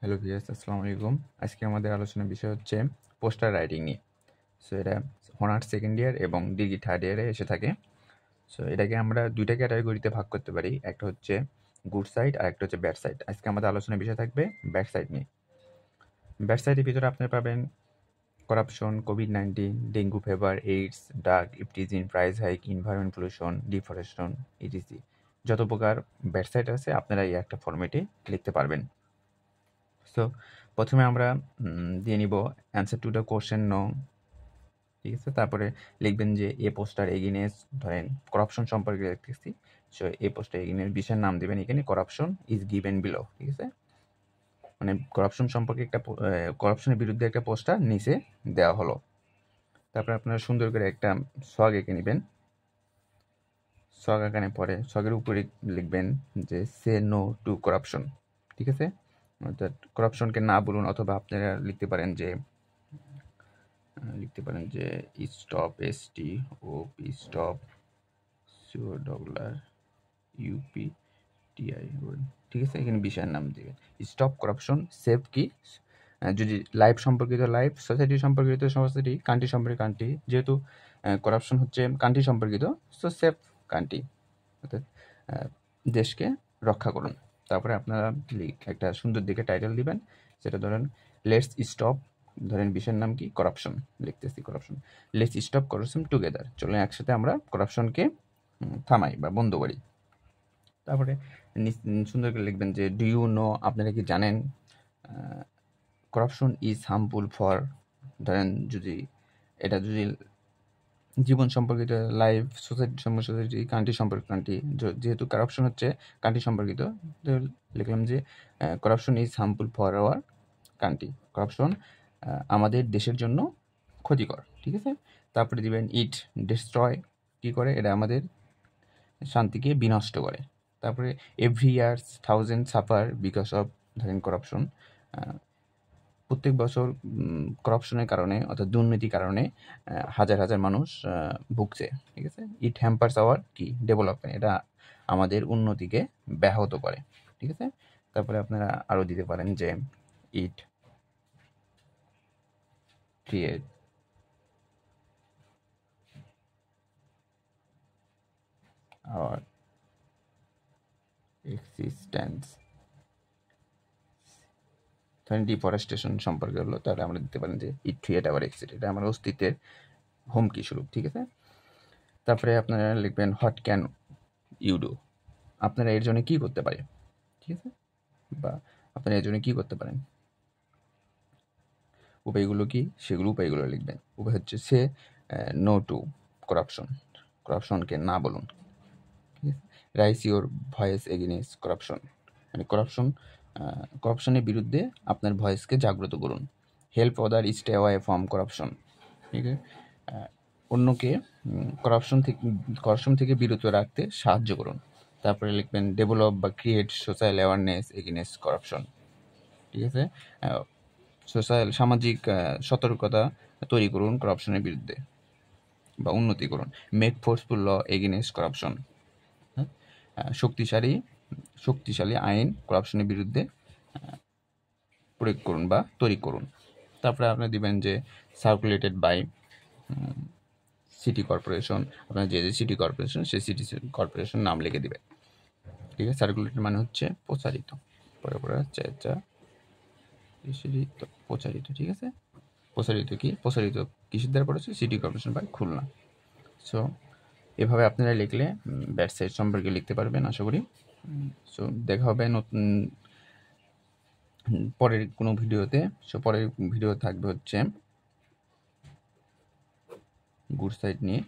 Hello viewers, আসসালামু আলাইকুম। আজকে আমাদের আলোচনার বিষয় হচ্ছে পোস্টার রাইটিং নিয়ে। সো এটা অনার্স সেকেন্ড ইয়ার এবং ডিগ্রি থার্ড ইয়ারে এসে থাকে। সো এটাকে আমরা দুইটা ক্যাটাগরিতে ভাগ করতে পারি, একটা হচ্ছে গুড সাইড আর একটা হচ্ছে ব্যাড সাইড। আজকে আমাদের আলোচনার বিষয় থাকবে ব্যাড সাইড নিয়ে। ব্যাড সাইডের ভিতরে আপনারা পাবেন corruption, COVID-19, dengue fever, AIDS, drug, eve teasing, price hike, environment pollution, deforestation, etc. যত প্রকার ব্যাড সাইড আছে আপনারা এই একটা ফরম্যাটে লিখতে পারবেন। সো প্রথমে আমরা দিয়ে নিব answer to the question no, ঠিক আছে। তারপরে লিখবেন যে এ পোস্টার এগেইনস্ট, ধরেন করাপশন সম্পর্কে লিখতেছি। সো এ পোস্টার এগেইনস্ট বিষয়ের নাম দিবেন এখানে, করাপশন ইজ গিভেন বিলো, ঠিক আছে। মানে করাপশন সম্পর্কে একটা করাপশনের বিরুদ্ধে একটা পোস্টার নিচে দেওয়া হলো। তারপরে আপনারা সুন্দর করে একটা ছক এঁকে নেবেন। ছক আঁকানোর পরে ছকের উপরে লিখবেন যে সে নো টু করাপশন, ঠিক আছে। অর্থাৎ করাপশনকে না বলুন, অথবা আপনারা লিখতে পারেন যে স্টপ, স্টপ ইউপি টিআই, ঠিক আছে। এখানে বিষয়ের নাম দিবেন স্টপ করাপশন, সেভ কি, যদি লাইফ সম্পর্কিত লাইফ, সোসাইটি সম্পর্কিত সোসাইটি, কান্ট্রি সম্পর্কিত কান্ট্রি। যেহেতু করাপশন হচ্ছে কান্ট্রি সম্পর্কিত, সো সেভ কান্ট্রি, অর্থাৎ দেশকে রক্ষা করুন। তারপরে আপনারা একটা সুন্দর দিকে টাইটেল দিবেন, সেটা ধরেন লেটস স্টপ, ধরেন বিষয়ের নাম কি, করাপশন লিখতেছি, corruption. Let's stop corruption together, চলো একসাথে আমরা করাপশনকে থামাই বা বন্ধ করি। তারপরে সুন্দর করে লিখবেন যে ডু ইউ নো, আপনারা কি জানেন করাপশন ইজ হার্মফুল ফর, ধরেন যদি এটা যদি জীবন সম্পর্কিত, লাইফ, সোসাইটি সম্পর্কিত সোসাইটি, কান্ট্রি সম্পর্কিত কান্ট্রি, যেহেতু কারাপশন হচ্ছে কান্ট্রি সম্পর্কিত, তো লিখলাম যে corruption is harmful for our country, corruption আমাদের দেশের জন্য ক্ষতিকর, ঠিক আছে। তারপরে দিবেন ইট ডিস্ট্রয়, কী করে, এটা আমাদের শান্তিকে বিনষ্ট করে। তারপরে every years thousand suffer because of, ধরেন করাপশন, প্রত্যেক বছর করাপশনের কারণে অর্থাৎ দুর্নীতির কারণে হাজার হাজার মানুষ ভুগছে, ঠিক আছে। ইট হ্যাম্পার্স আওয়ার কি ডেভেলপমেন্ট, এটা আমাদের উন্নতিকে ব্যাহত করে, ঠিক আছে। তারপরে আপনারা আরও দিতে পারেন যে ইট ক্রিয়েট আওয়ার এক্সিস্টেন্স, ধরেন ডিফরেস্টেশন সম্পর্কে হলো, তাহলে আমরা দিতে পারেন যে ইট ক্রিয়েট আওয়ার এক্সিট, এটা আমার অস্তিত্বের হুমকি স্বরূপ, ঠিক আছে। তারপরে আপনারা লিখবেন হোয়াট ক্যান ইউ ডু, আপনারা এর জন্য কী করতে পারেন, ঠিক আছে, বা আপনারা এর জন্য কী করতে পারেন, উপায়গুলো কি, সেগুলো উপায়গুলো লিখবেন। উপায় হচ্ছে সে নো টু করাপশন, করাপশনকে না বলুন, ঠিক আছে। Rise your voice against corruption, মানে করাপশনের বিরুদ্ধে আপনার ভয়েসকে জাগ্রত করুন। Help other stay away from corruption, ঠিক আছে। অন্যকে করাপশন থেকে বিরত রাখতে সাহায্য করুন। তারপরে লিখবেন ডেভেলপ বা create social awareness against corruption, ঠিক আছে। সামাজিক সতর্কতা তৈরি করুন করাপশনের বিরুদ্ধে বা উন্নতি করুন। মেক ফোর্সফুল ল এগেইনস্ট করাপশন, শক্তিশালী আইন করাপশনের বিরুদ্ধে প্রয়োগ করুন বা তৈরি করুন। তারপরে আপনি দিবেন যে সার্কুলেটেড বাই সিটি কর্পোরেশন, আপনার যে সিটি কর্পোরেশন সেই সিটি কর্পোরেশন নাম লিখে দিবেন, ঠিক আছে। সার্কুলেটেড মানে হচ্ছে প্রচারিত, প্রচারিত, ঠিক আছে। প্রচারিত কিসের দ্বারা পড়েছে, city corporation by Khulna. So এভাবে আপনারা লিখলে ব্যাড সাইড সম্পর্কে লিখতে পারবেন আশা করি। সো দেখা হবে নতুন পরের কোনো ভিডিওতে। সো পরের ভিডিও থাকবে হচ্ছে গুড সাইড নিয়ে।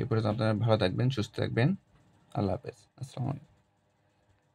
এরপরে আপনারা ভালো থাকবেন, সুস্থ থাকবেন। আল্লাহ হাফেজ, আসসালামু আলাইকুম।